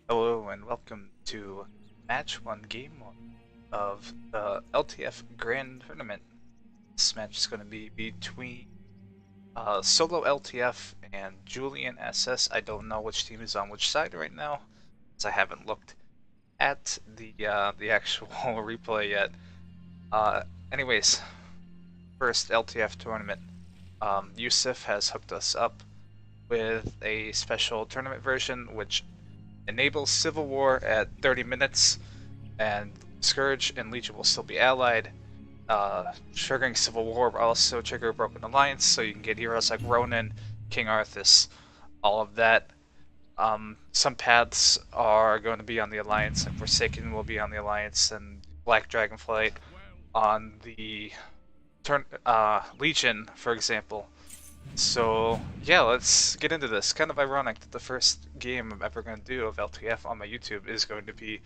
Hello and welcome to Match 1 Game 1 of the LTF Grand Tournament. This match is going to be between Solo LTF and Julian SS. I don't know which team is on which side right now, as I haven't looked at the actual replay yet. Anyways, first LTF tournament. Yusuf has hooked us up with a special tournament version, which enables Civil War at 30 minutes, and Scourge and Legion will still be allied. Triggering Civil War will also trigger Broken Alliance, so you can get heroes like Ronin, King Arthas, all of that. Some paths are going to be on the Alliance, and Forsaken will be on the Alliance, and Black Dragonflight on the Legion, for example. So yeah, let's get into this. Kind of ironic that the first game I'm ever going to do of LTF on my YouTube is going to be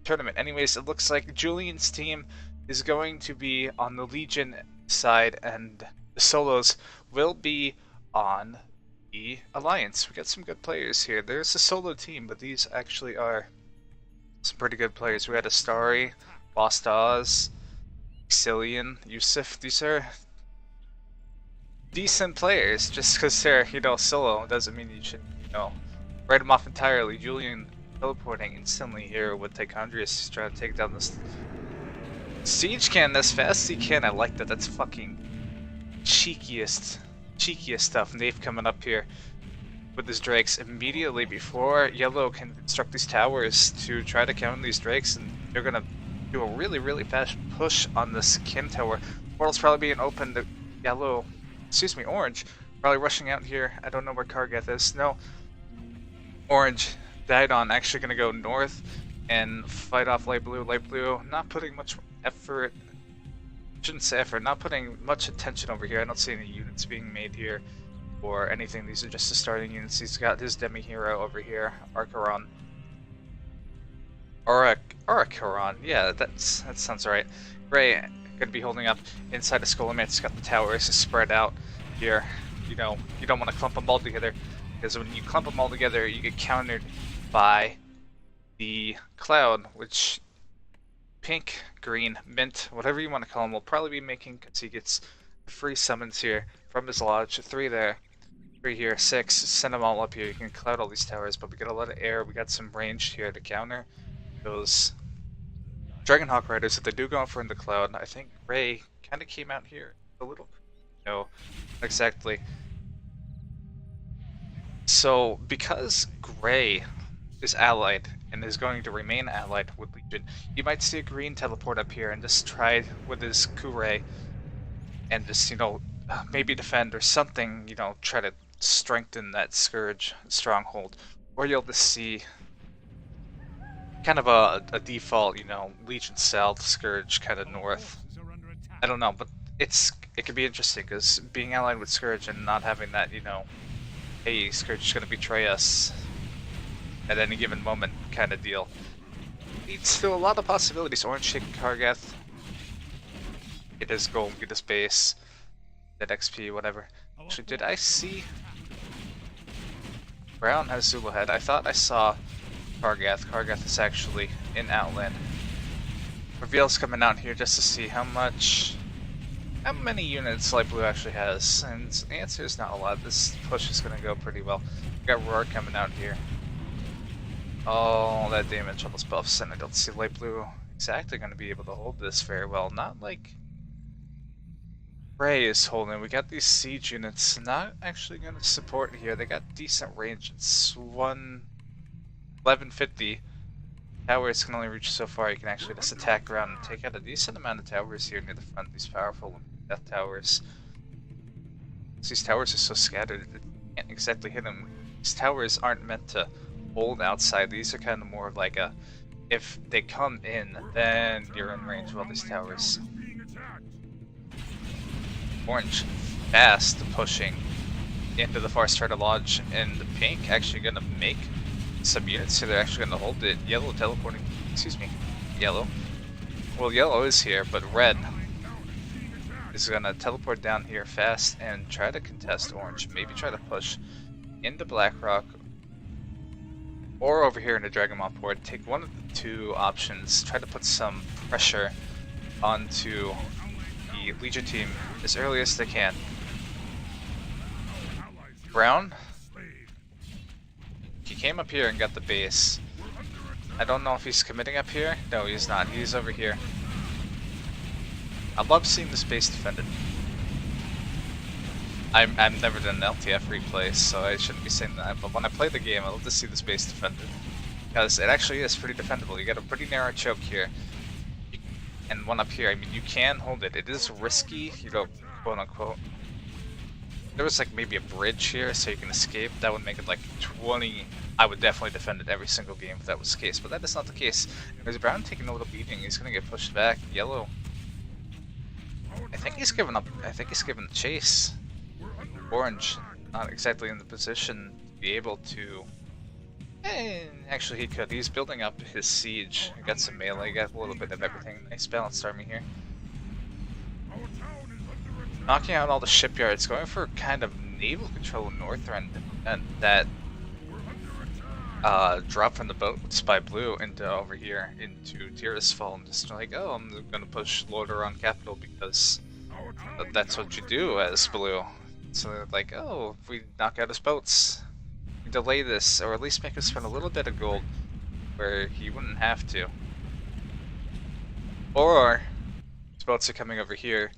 tournament. Anyways, it looks like Julian's team is going to be on the Legion side and the Solos will be on the Alliance. We got some good players here. There's a solo team, but these actually are some pretty good players. We had Astari, Lost Oz, Xillian, Yusuf. These are decent players. Just because they're, solo doesn't mean you should, write them off entirely. Julian teleporting instantly here with Tychondrius trying to take down this siege cannon as fast as he can. I like that. That's fucking cheekiest stuff. Nave coming up here with his drakes immediately before Yellow can construct these towers to try to counter these drakes, and they're gonna do a really fast push on this Kim tower. Portal's probably being opened to Yellow. Excuse me, Orange, probably rushing out here. I don't know where Kargath is. No, Orange died on. Actually gonna go north and fight off Light Blue. Light Blue not putting much effort. Shouldn't say effort. Not putting much attention over here. I don't see any units being made here or anything. These are just the starting units. He's got his demi hero over here, Archaron. Archaron. Yeah, that sounds right. Gray gonna be holding up inside the Skullomance. Got the towers spread out here. You don't want to clump them all together, because when you clump them all together, you get countered by the Cloud, which pink, green, mint, whatever you want to call him, will probably be making, because he gets free summons here from his lodge. 3 there, 3 here, 6. Send them all up here. You can cloud all these towers, but we got a lot of air. We got some ranged here to counter those Dragonhawk Riders that they do go for in the cloud. I think Ray kind of came out here a little. No, exactly. So because Gray is allied and is going to remain allied with Legion, you might see a green teleport up here and just try with his Kure and just, maybe defend or something, try to strengthen that Scourge stronghold. Or you'll just see kind of a default, Legion South, Scourge kind of north. I don't know, but it could be interesting, because being allied with Scourge and not having that, hey, Scourge is going to betray us at any given moment kind of deal, leads to a lot of possibilities. Orange taking Kargath, get his gold, get his base, that XP, whatever. Actually, did I see Brown has Zulu head? I thought I saw Kargath. Kargath is actually in Outland. Reveal's coming out here just to see how many units Light Blue actually has, and the answer is not a lot. This push is gonna go pretty well. We got Roar coming out here. All that damage, all those buffs, and I don't see Light Blue exactly gonna be able to hold this very well. Not like Ray is holding. We got these siege units not actually gonna support here. They got decent range. It's 1150. Towers can only reach so far. You can actually just attack around and take out a decent amount of towers here near the front. These powerful death towers. These towers are so scattered, you can't exactly hit them. These towers aren't meant to hold outside. These are kind of more of like a, if they come in, then you're in range of all these towers. Orange fast pushing into the Far Starter Lodge, and the pink actually gonna make some units here. They're actually gonna hold it. Yellow teleporting, excuse me, yellow. Well, yellow is here, but red is gonna teleport down here fast and try to contest orange. Maybe try to push into Blackrock or over here in the Dragon Moth board. Take one of the two options, try to put some pressure onto the Legion team as early as they can. Brown, he came up here and got the base. I don't know if he's committing up here. No, he's not. He's over here. I love seeing this base defended. I've never done an LTF replay, so I shouldn't be saying that, but when I play the game, I love to see this base defended. Because it actually is pretty defendable. You got a pretty narrow choke here. And one up here, I mean, you can hold it. It is risky, you know, quote unquote. There was like maybe a bridge here so you can escape. That would make it like 20. I would definitely defend it every single game if that was the case, but that is not the case. There's Brown taking a little beating. He's gonna get pushed back. Yellow, I think he's given up. I think he's given the chase. Orange, not exactly in the position to be able to. Actually, he could. He's building up his siege. He got some melee. Got a little bit of everything. Nice balanced army here. Knocking out all the shipyards, going for kind of naval control north end, and that drop from the boats by blue into over here into Tirisfal, and just like, oh, I'm gonna push Lordaeron capital because that's what you do as blue. So they're like, oh, if we knock out his boats, we delay this, or at least make him spend a little bit of gold where he wouldn't have to. Or his boats are coming over here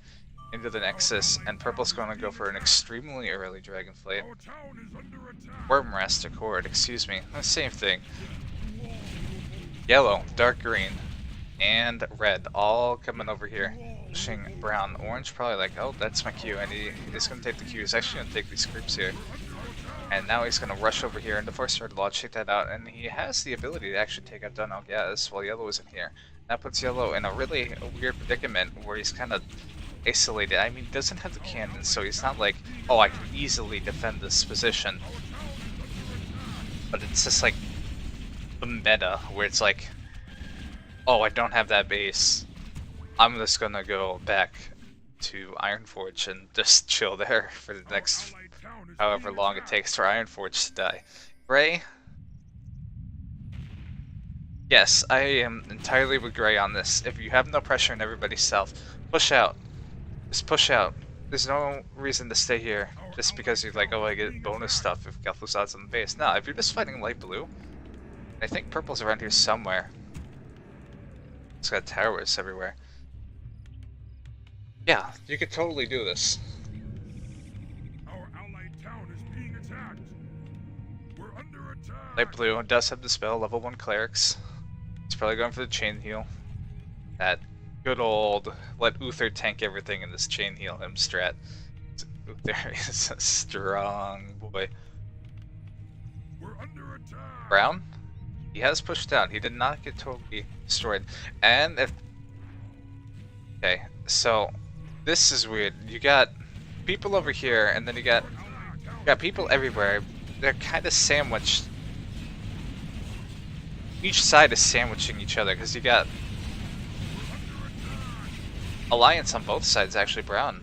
into the Nexus, and purple's going to go for an extremely early Dragonflate. Wormrest Accord, excuse me, the same thing. Yellow, dark green, and red, all coming over here. Pushing brown. Orange probably like, oh, that's my Q, and he's going to take the Q. He's actually going to take these creeps here. And now he's going to rush over here into Force Red Lodge, check that out, and he has the ability to actually take out Dunno Gaz while Yellow isn't here. That puts Yellow in a really weird predicament where he's kind of isolated. I mean, he doesn't have the cannon, so he's not like, oh, I can easily defend this position. But it's just like the meta where it's like, oh, I don't have that base. I'm just gonna go back to Ironforge and just chill there for the next however long it takes for Ironforge to die. Gray? Yes, I am entirely with Gray on this. If you have no pressure in everybody's south, push out. Just push out. There's no reason to stay here just because you're like, oh, I get bonus stuff if Gelflusad's on the base. No, if you're just fighting light blue, I think purple's around here somewhere. It's got towers everywhere. Yeah, you could totally do this. Our allied town is being attacked. We're under attack. Light blue does have the spell, level 1 clerics. He's probably going for the chain heal. That good old let Uther tank everything in this chain heal him strat. Uther is a strong boy. We're under attack. Brown? He has pushed down. He did not get totally destroyed. And if... Okay, so this is weird. You got people over here, and then you got people everywhere. They're kind of sandwiched. Each side is sandwiching each other, because you got alliance on both sides, actually. Brown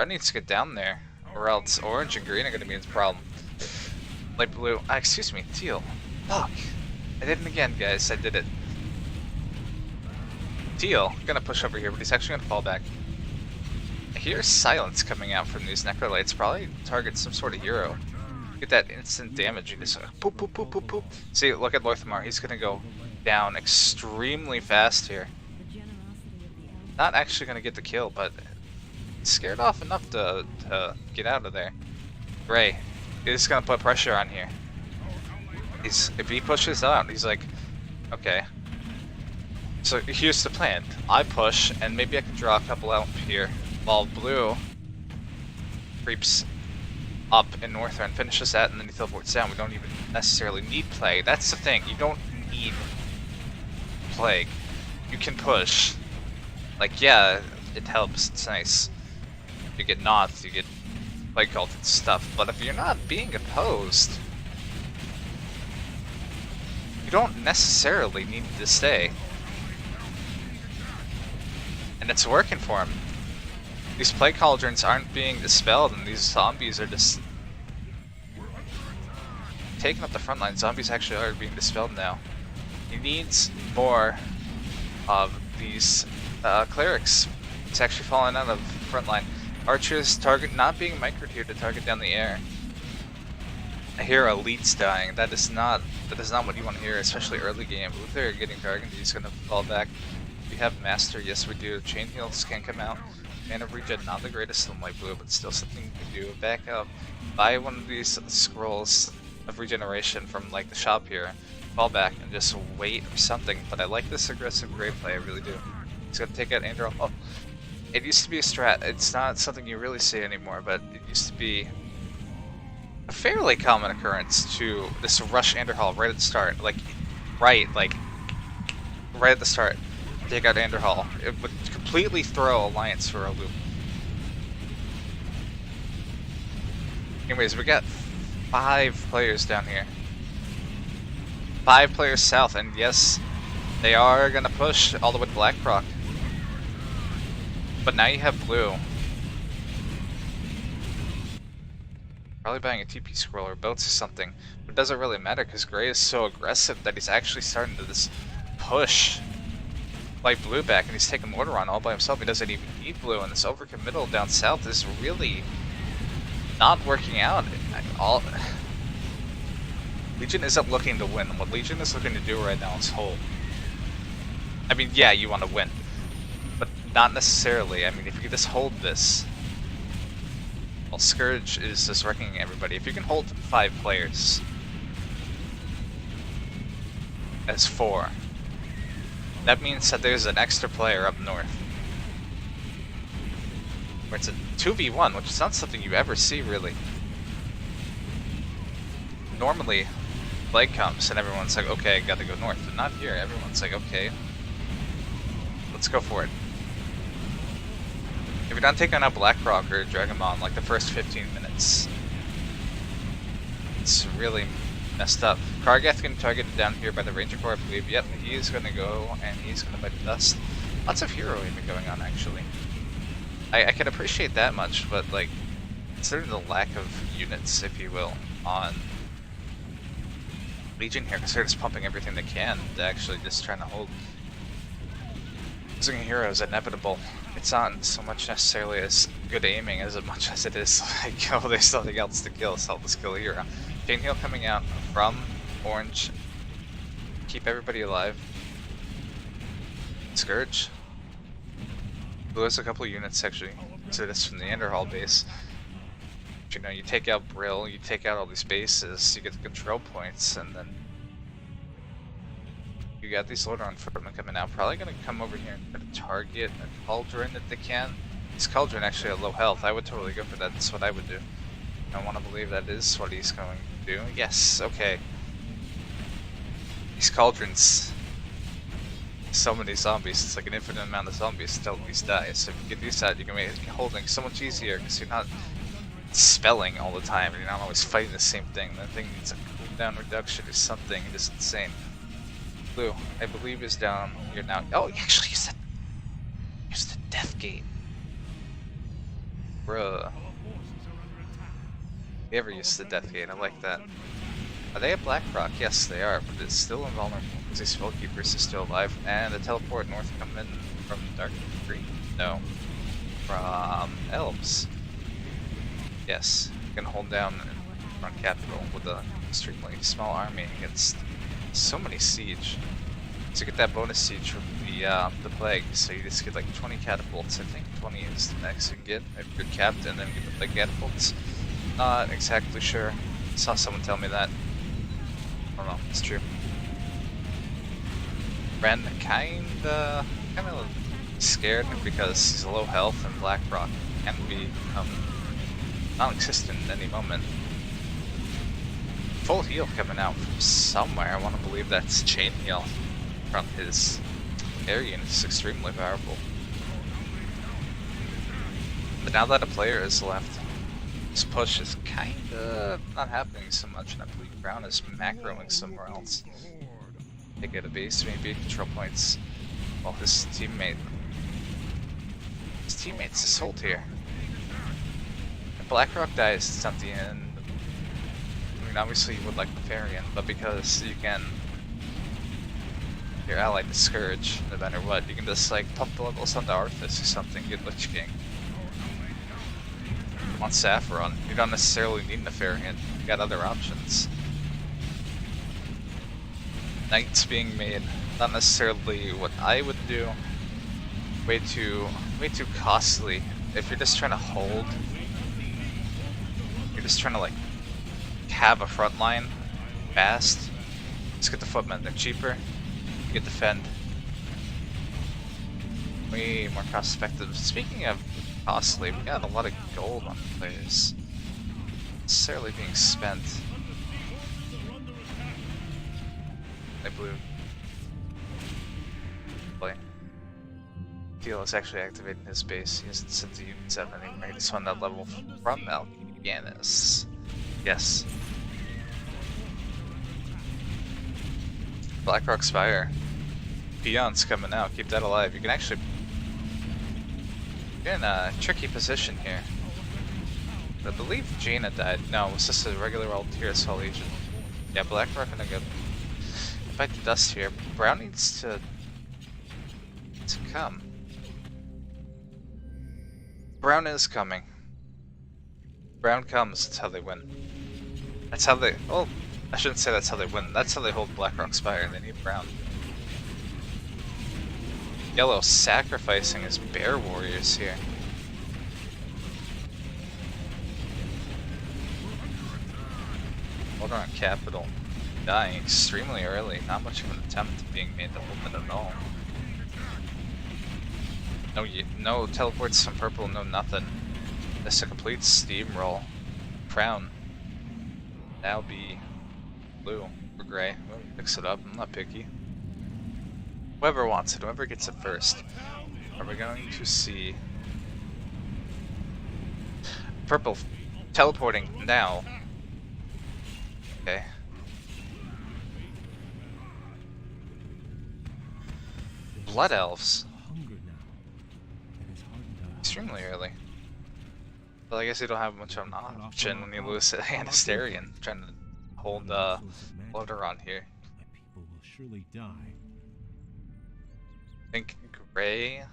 needs to get down there, or else orange and green are going to be his problem. Light blue, excuse me, teal. Fuck. I did it again, guys. I did it. Teal, gonna push over here, but he's actually gonna fall back. I hear silence coming out from these necrolites. Probably target some sort of hero. Get that instant damage. You just poop, poop, poop, poop, poop. See, look at Lorthamar. He's gonna go down extremely fast here. Not actually gonna get the kill, but scared off enough to get out of there. Gray is gonna put pressure on here. If he pushes out, he's like, okay. So here's the plan. I push, and maybe I can draw a couple out here, while blue creeps up in north and finishes that, and then he teleports down. We don't even necessarily need plague. That's the thing. You don't need plague. You can push. Like, yeah, it helps. It's nice. You get knots, you get plague cult and stuff. But if you're not being opposed, you don't necessarily need to stay. And it's working for him. These plague cauldrons aren't being dispelled, and these zombies are just taking up the front line. Zombies actually are being dispelled now. He needs more of these clerics. It's actually falling out of front line. Archers target not being microed here to target down the air. I hear elites dying. That is not what you want to hear, especially early game. Luther getting targeted, he's gonna fall back. We have Master, yes we do. Chain heals can come out. Man of Regen, not the greatest in light blue, but still something you can do. Back up, buy one of these scrolls of regeneration from like the shop here. Fall back and just wait or something. But I like this aggressive gray play, I really do. He's gonna take out Andrew. Oh, it used to be a strat. It's not something you really see anymore, but it used to be a fairly common occurrence to this rush Anderhall right at the start. Like right at the start. Take out Anderhall. It would completely throw Alliance for a loop. Anyways, we got 5 players down here. 5 players south, and yes, they are gonna push all the way to Blackrock. But now you have blue. Probably buying a TP scroll or boats or something. But it doesn't really matter because Gray is so aggressive that he's actually starting to this push light blue back, and he's taking Lordaeron all by himself. He doesn't even need blue, and this overcommittal down south is really not working out. Legion isn't looking to win. What Legion is looking to do right now is hold. I mean, yeah, you want to win, but not necessarily. I mean, if you just hold this, well, Scourge is just wrecking everybody. If you can hold 5 players as 4, that means that there's an extra player up north. Where it's a 2v1, which is not something you ever see, really. Normally, Plague comes and everyone's like, okay, gotta go north. But not here. Everyone's like, okay, let's go for it. If you're not taking out Blackrock or Dragonmon like the first 15 minutes, it's really messed up. Kargath getting targeted down here by the Ranger Corps, I believe. Yep, he is going to go and he's going to bite the dust. Lots of hero aiming going on, actually. I can appreciate that much, but like, considering the lack of units, if you will, on Legion here, because they're just pumping everything they can to actually just trying to hold. Losing a hero is inevitable. It's not so much necessarily as good aiming as much as it is like, oh, there's something else to kill, so let's kill a hero. Chain heal coming out from orange. Keep everybody alive. Scourge. Blue has a couple of units actually. So this from the Enderhall base. But, you know, you take out Brill, you take out all these bases, you get the control points, and then you got these Lordaeron footmen coming out. Probably gonna come over here and try to target a Cauldron if they can. This Cauldron actually at low health. I would totally go for that. That's what I would do. I want to believe that is what he's going to do. Yes, okay. These Cauldrons. So many zombies. It's like an infinite amount of zombies until these die. So if you get these out, you can make holding so much easier because you're not spelling all the time. You're not always fighting the same thing. That thing needs a cooldown reduction or something. It is insane. Blue, I believe, is down here now. Oh, actually, here's the Death Gate. Bruh. They ever used the Death Gate, I like that. Are they at Blackrock? Yes, they are, but it's still invulnerable because these Spellkeepers are still alive. And the teleport north coming from Dark Green? No. From Elves. Yes, you can hold down front capital with a extremely small army against so many siege. So get that bonus siege from the plague, so you just get like 20 catapults. I think 20 is the max you can get if you're capped, and then get the plague catapults. Not exactly sure. Saw someone tell me that. I don't know, it's true. Ren kinda scared because he's low health and Blackrock can become non-existent at any moment. Full heal coming out from somewhere. I want to believe that's chain heal from his air unit. It's extremely powerful. But now that a player is left, this push is kinda not happening so much, and I believe Brown is macroing somewhere else. They get a base, maybe control points, while his teammate's is hold here. If Blackrock dies, it's not the end. mean, obviously you would like Lordaeron, but because you can your ally discourage no matter what, you can just like pump the levels onto Arthas or something, get Lich King. On Saffron, you don't necessarily need Lordaeron, you got other options. Knights being made, not necessarily what I would do. Way too costly. If you're just trying to hold, you're just trying to like have a front line fast. Just get the footmen, they're cheaper. You get defend. Way more cost effective. Speaking of costly, we got a lot of gold on players. Necessarily being spent. I blue. Play. Teal is actually activating his base. He hasn't sent the Unit 7 anymore. He just won that level from Mal'Ganis. Yes. Blackrock Spire. Peon's coming out. Keep that alive. You can actually... You're in a tricky position here. I believe Jaina died. No, it was just a regular old Tearasol Legion. Yeah, Blackrock gonna go fight the dust here. Brown needs to come. Brown is coming. Brown comes, that's how they win. That's how they... Oh, I shouldn't say that's how they win. That's how they hold Blackrock Spire. They need Brown. Yellow sacrificing his bear warriors here. Lordaeron Capital dying extremely early. Not much of an attempt being made to hold it at all. No teleports from purple, no nothing. Just a complete steamroll. Crown now be blue or gray. We'll mix it up. I'm not picky. Whoever wants it, whoever gets it first. Are we going to see purple teleporting now? Okay. Blood elves. Extremely early. Well, I guess you don't have much of an option when you lose to Anasterian. Trying to hold Lordaeron here. My people will surely die. I think gray.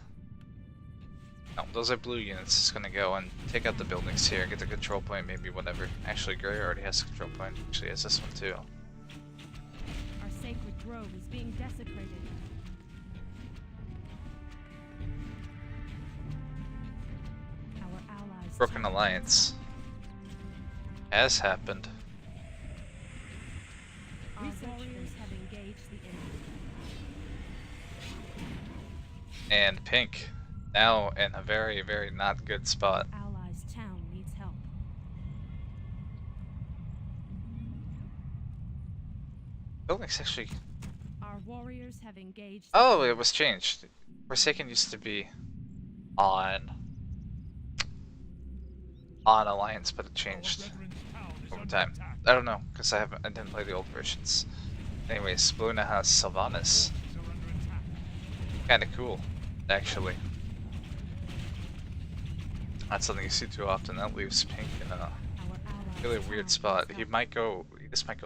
No, those are blue units. Just gonna go and take out the buildings here, get the control point, maybe whatever. Actually, gray already has a control point. Actually, has this one too. Our sacred grove is being desecrated. Our allies. Broken alliance has happened. Our warriors have engaged the enemy. And pink now in a very, very not good spot. Allies' town needs help. Buildings actually. Our warriors have engaged. Oh, it was changed. Forsaken used to be on alliance, but it changed over time. I don't know because I didn't play the old versions. Anyways, blue now has Sylvanas. Kind of cool, actually. Not something you see too often. That leaves pink in a really weird spot. He just might go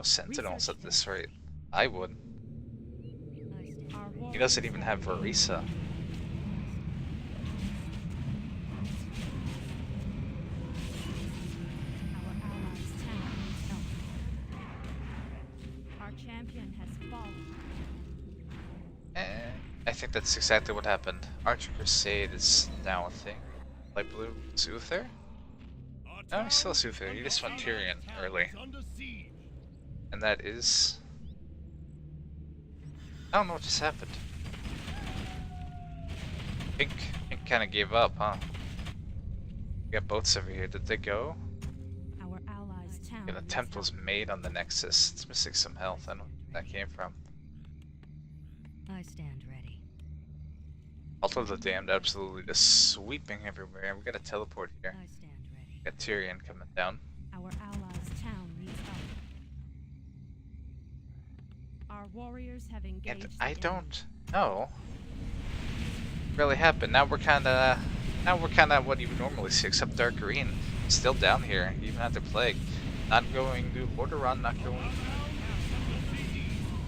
Sentinels at this rate. I would. He doesn't even have Varisa. Our allies' town needs help. Our champion has fallen. I think that's exactly what happened. Archer Crusade is now a thing. Light blue Zuther? No, he's still Zuther. He just went Tyrion early. And that is... I don't know what just happened. Pink kind of gave up, huh? We got boats over here. Did they go? Our allies' town. Yeah, the attempt was made on the Nexus. It's missing some health. I don't know where that came from. I stand ready. Altar of the Damned absolutely just sweeping everywhere. We got a teleport here. I stand ready. Got Tyrion coming down. Our allies' town needs help. Our warriors have engaged. And I don't know what really happened. Now we're kinda what you would normally see, except Dark Green still down here, even after Plague. not going to Lordaeron, not going.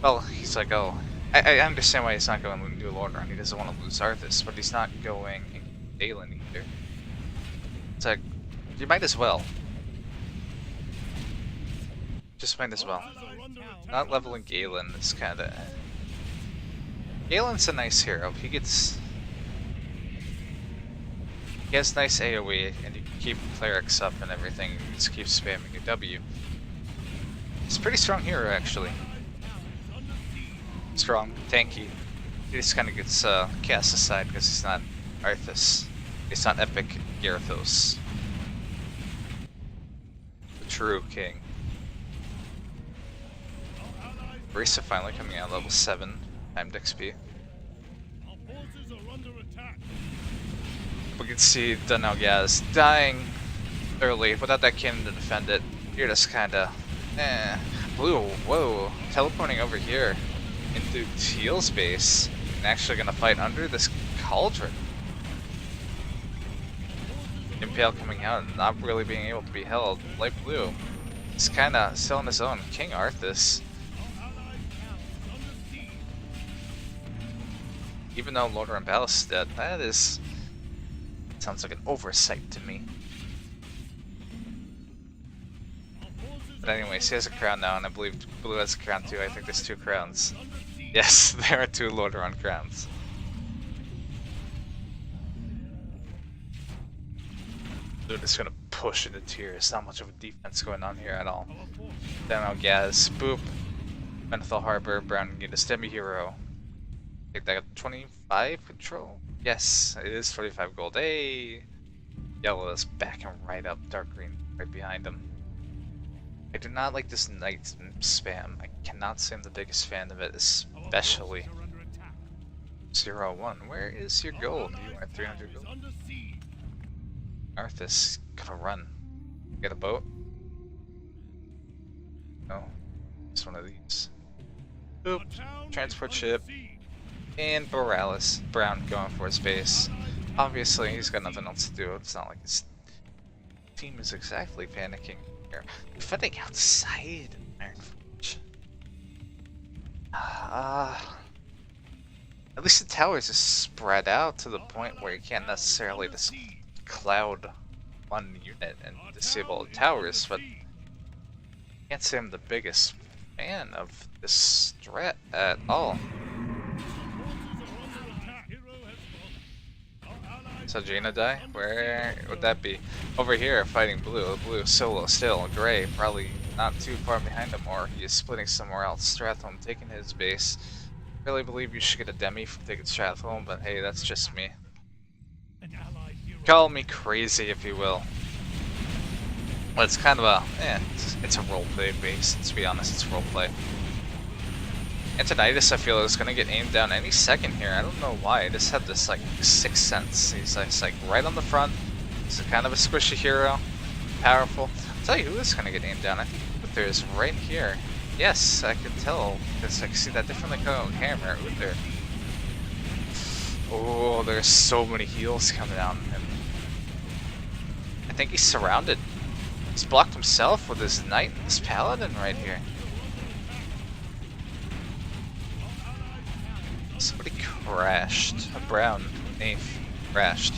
Well, he's like, oh, I understand why he's not going to do Lordaeron. He doesn't want to lose Arthas, but he's not going Galen either. It's like, you might as well. Just might as well. Not leveling Galen is kind of. Galen's a nice hero. He has nice AoE, and you can keep clerics up and everything. You just keep spamming a W. He's a pretty strong hero, actually. Strong, tanky. He just kind of gets cast aside because he's not Arthas. He's not Epic Gyarados. The true king. Barista finally coming out level 7, timed XP. We can see Dunelgaz dying early without that cannon to defend it. You're just kinda, Blue, whoa, teleporting over here into Teal's base and actually gonna fight under this cauldron. Impale coming out and not really being able to be held. Light Blue is kinda still on his own. King Arthas. Even though Lordaeron Palace is dead, that sounds like an oversight to me. But anyways, he has a crown now, and I believe Blue has a crown too. I think there's 2 crowns. Yes, there are 2 Lordaeron crowns. They're just gonna push into tiers. Not much of a defense going on here at all. Demo Gaz, boop. Menthol Harbor, Brown get a Stemmy Hero. I think they got 25 control. Yes, it is 45 gold. Hey! Yellow is backing right up. Dark green right behind him. I do not like this knight spam. I cannot say I'm the biggest fan of it, especially 0-1. Where is your gold? You are 300 gold. Arthas, gotta run. Get a boat? No. It's one of these. Boop. Transport ship. And Borealis. Brown going for his base. Obviously, he's got nothing else to do. It's not like his team is exactly panicking here. Defending outside Ironforge. At least the towers is spread out to the point where you can't necessarily just cloud one unit and disable the towers, but I can't say I'm the biggest fan of this strat at all. So Jaina die? Where would that be? Over here, fighting blue. Blue solo still. Gray probably not too far behind him, or he is splitting somewhere else. Stratholme taking his base. Really believe you should get a demi from taking Stratholme, but hey, that's just me. Call me crazy if you will. But it's kind of a, it's a roleplay base. Let's be honest, it's roleplay. Antonidas, I feel, is going to get aimed down any second here. I don't know why. I just have this, like, sixth sense. He's like right on the front. He's kind of a squishy hero. Powerful. I'll tell you who is going to get aimed down. I think Uther is right here. Yes, I can tell. Because I can see that differently on camera. Uther. Oh, there's so many heals coming down. And I think he's surrounded. He's blocked himself with his knight and his paladin right here. Somebody crashed. A brown knave crashed.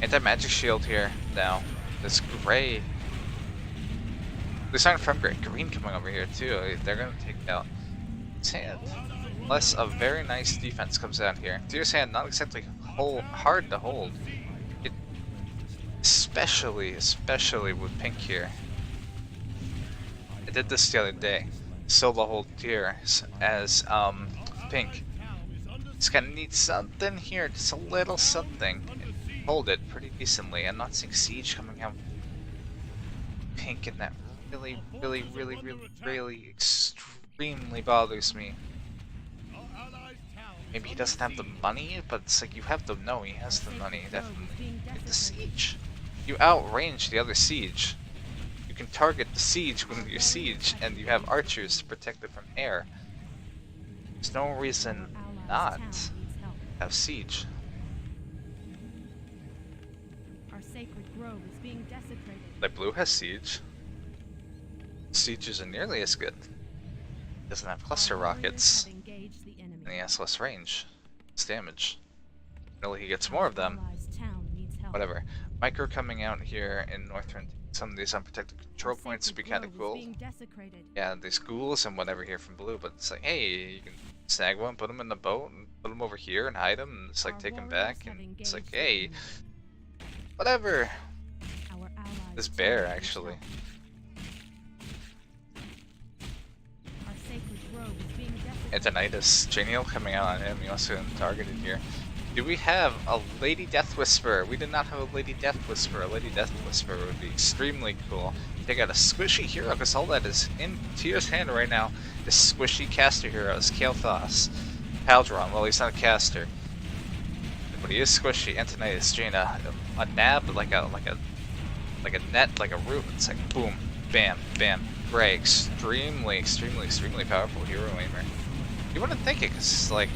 Anti-magic shield here now. This gray. They're starting from gray. Green coming over here too. They're gonna take out Sand. Unless a very nice defense comes out here. Deer's Hand not exactly hard to hold. Especially with pink here. I did this the other day. Solo hold here as pink. Just gonna need something here, just a little something. Hold it pretty decently. I'm not seeing siege coming out. Pink, and that really extremely bothers me. Maybe he doesn't have the money, but it's like you have to know he has the money. Definitely get the siege. You outrange the other siege. You can target the siege with your siege, and you have archers to protect it from air. There's no reason not to have siege. Our sacred grove is being desecrated. Like blue has siege. Siege isn't nearly as good. Doesn't have cluster rockets. And he has less range. Less damage. Really, he gets more of them. Whatever. Micro coming out here in Northrend. Some of these unprotected control points would be kind of cool. Yeah, these ghouls and whatever here from blue, but it's like, hey, you can snag one, put them in the boat, and put them over here and hide them, and just like take them back, and it's like, hey, whatever. This bear, actually. Antonitis, Genial coming out on him, he also targeted here. Do we have a Lady Death Whisperer? We did not have a Lady Death Whisperer. A Lady Death Whisperer would be extremely cool. Take out a squishy hero, because all that is in Tier's hand right now is squishy caster heroes. Kael'thas, Paldron, well he's not a caster. But he is squishy. Antonitis, Jaina, a nab, like a net, like a root. It's like boom, bam, bam. Gray, extremely powerful hero aimer. You wouldn't think it, cause like,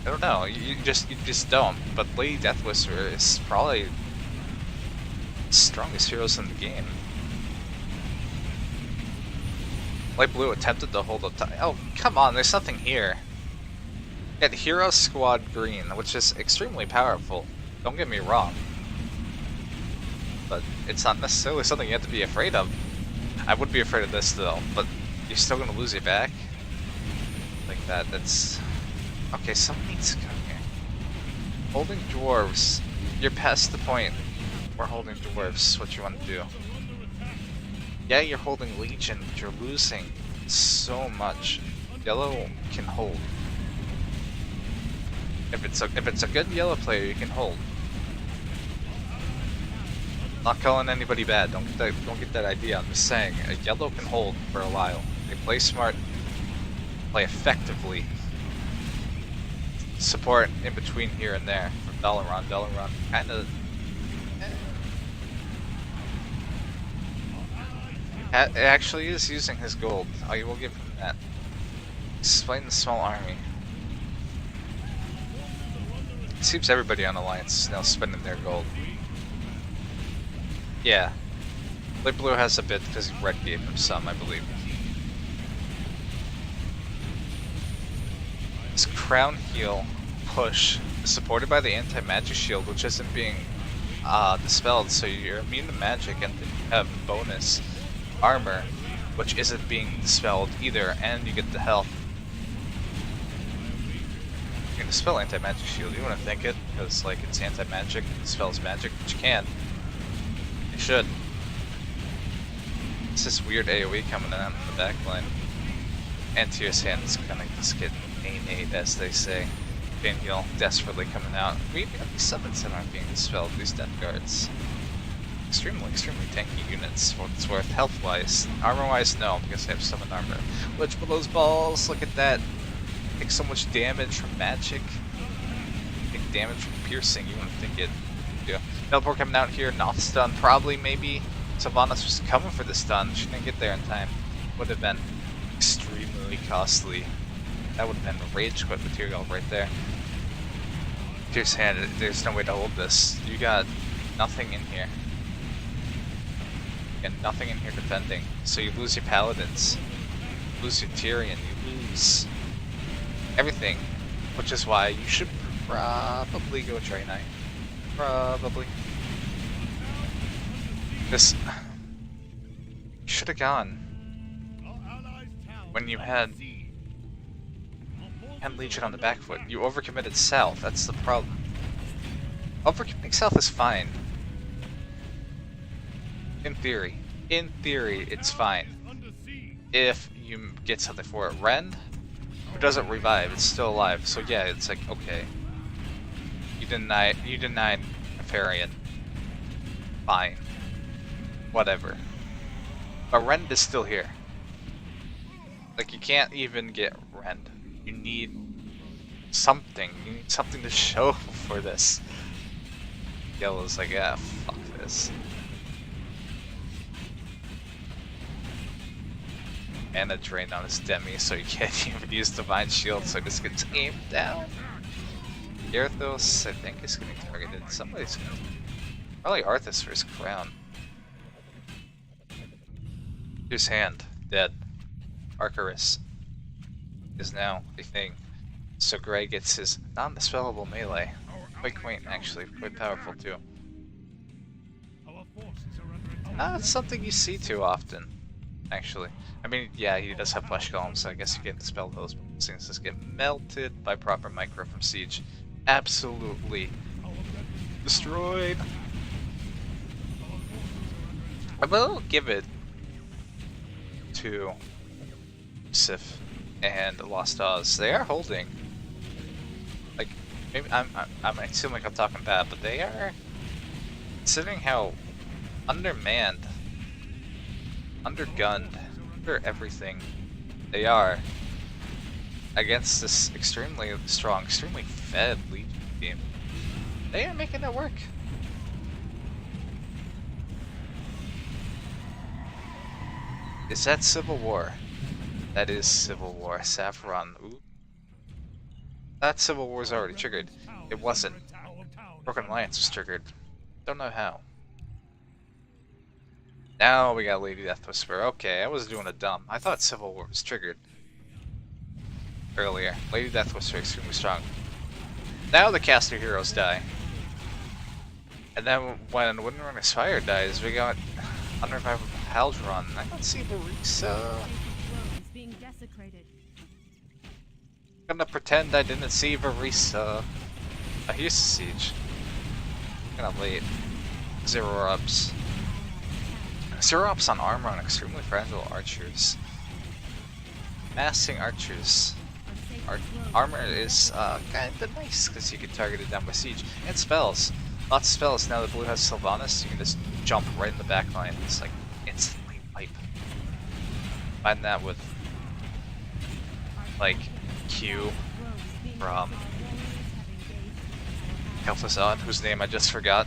I don't know, you just don't. But Lady Death Whisperer is probably the strongest heroes in the game. Light Blue attempted to hold up. Oh, come on, there's nothing here. Get Hero Squad Green, which is extremely powerful. Don't get me wrong. But it's not necessarily something you have to be afraid of. I would be afraid of this though, but you're still gonna lose your back. Like that, that's... Okay, someone needs to come here. Holding dwarves. You're past the point. We're holding dwarves. What you want to do? Yeah, you're holding Legion, but you're losing so much. Yellow can hold. If it's a good yellow player, you can hold. Not calling anybody bad. Don't get that idea. I'm just saying a yellow can hold for a while. They play smart, play effectively. Support in between here and there from Dalaran. Dalaran kind of. It actually is using his gold. I will give him that. He's fighting the small army. It seems everybody on Alliance is now spending their gold. Yeah. Light Blue has a bit because Red gave him some, I believe. This Crown Heal push is supported by the anti-magic shield, which isn't being dispelled, so you're immune to magic and you have bonus armor, which isn't being dispelled either, and you get the health. You can dispel anti-magic shield, you wouldn't think it, because like it's anti-magic, it dispels magic, which you can. You should. It's this weird AoE coming in the back line. And Tier's hand is gonna just get nade, as they say. Chain Heal desperately coming out. We have these summons that aren't being dispelled, these Death Guards. Extremely tanky units for what it's worth. Health-wise. Armor-wise, no, because they have summoned armor. Lich Below's balls, look at that. Take so much damage from magic. Take damage from piercing, you wouldn't think it. Yeah. Teleport coming out here, not stun, probably, maybe. Sylvanas was coming for the stun, she didn't get there in time. Would have been extremely costly. That would have been rage quit material right there. Tier's hand, there's no way to hold this. You got nothing in here. You got nothing in here defending. So you lose your paladins. You lose your Tyrion, you lose everything. Which is why you should probably go Trey Knight. Probably. This... You should have gone when you had Legion on the back foot. You overcommitted south, that's the problem. Overcommitting south is fine. In theory. In theory, it's fine. If you get something for it. Ren, who doesn't revive, it's still alive. So yeah, it's like, okay. You denied Nefarian. Fine. Whatever. But Rend is still here. Like, you can't even get Rend. You need something. You need something to show for this. Yellow's like, yeah, fuck this. And a drain on his Demi, so you can't even use Divine Shield, so it just gets aimed down. Gyarados, I think, is getting targeted. Somebody's gonna... Probably Arthas for his crown. His hand, dead. Arcarus is now a thing. So Gray gets his non-dispellable melee. Quite quaint, actually. Quite powerful, too. Not something you see too often, actually. I mean, yeah, he does have flesh golems, so I guess you can dispel those, but those things just get melted by proper micro from Siege. Absolutely destroyed. I will give it to Sif and Lost Oz. They are holding. Like, maybe I'm assuming like I'm talking bad, but they are, considering how undermanned, undergunned, under everything they are against this extremely strong, extremely fed Legion team. They are making it work. Is that Civil War? That is Civil War. Saffron. Ooh. That Civil War is already triggered. It wasn't. Broken Alliance was triggered. Don't know how. Now we got Lady Death Whisper. Okay, I was doing a dumb. I thought Civil War was triggered earlier. Lady Death Whisper extremely strong. Now the caster heroes die. And then when Windrunner's Fire dies, we got Unrevivable Haldron. I don't see Barisa. I'm gonna pretend I didn't see Barisa. Oh, here's the Siege. Kinda late. Zero ups. Zero ups on armor on extremely fragile archers. Massing archers. Armor is kinda nice because you can target it down by Siege. And spells. Lots of spells. Now that Blue has Sylvanas, you can just jump right in the back line. It's like instantly wipe. Combine that with like Q from Helpless Odd, whose name I just forgot.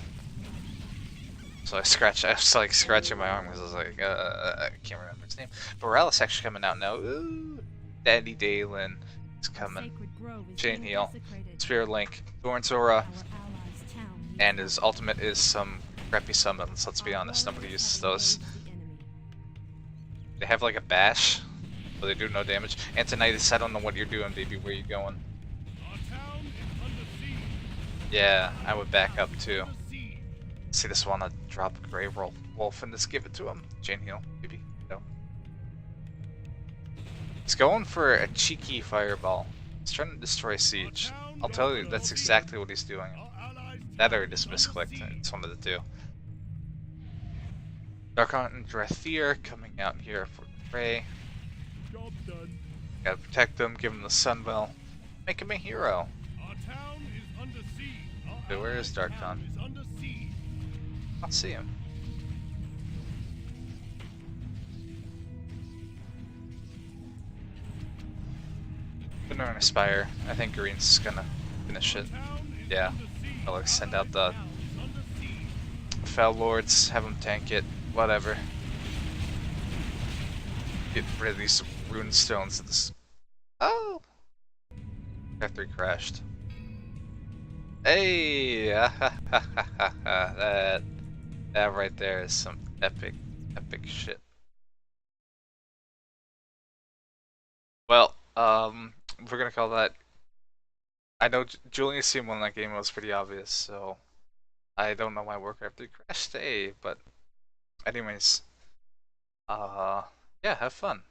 So I was like scratching my arm because I was like, I can't remember his name. But Morales actually coming out now. Ooh, Daddy Dalen is coming. Chain Heal, Spirit Link, Thorn's Aura, and his ultimate is some crappy summons. Let's be honest, nobody uses those. They have like a bash, but they do no damage. Antonitis, I don't know what you're doing, baby. Where you going? Yeah, I would back up too. See this one, I'd drop a Grey Wolf and just give it to him. Chain Heal, maybe. No. He's going for a cheeky fireball. He's trying to destroy Siege. I'll tell you, that's exactly what he's doing. That or just misclicked. It's one of the two. Dark Hunt and Drathier coming out here for the prey. Gotta protect him, give him the Sunbell. Make him a hero. Okay, where is Dark Hunt? I don't see him. Gonna Aspire. I think Green's gonna finish it. Yeah. I'll like send out the Fel Lords, have them tank it, whatever. Get rid of these rune stones. This. Oh! After he crashed. Hey! that right there is some epic shit. Well, we're gonna call that. I know Julian seen one in that game, it was pretty obvious, so I don't know why Warcraft 3 crashed today, but anyways, yeah, have fun.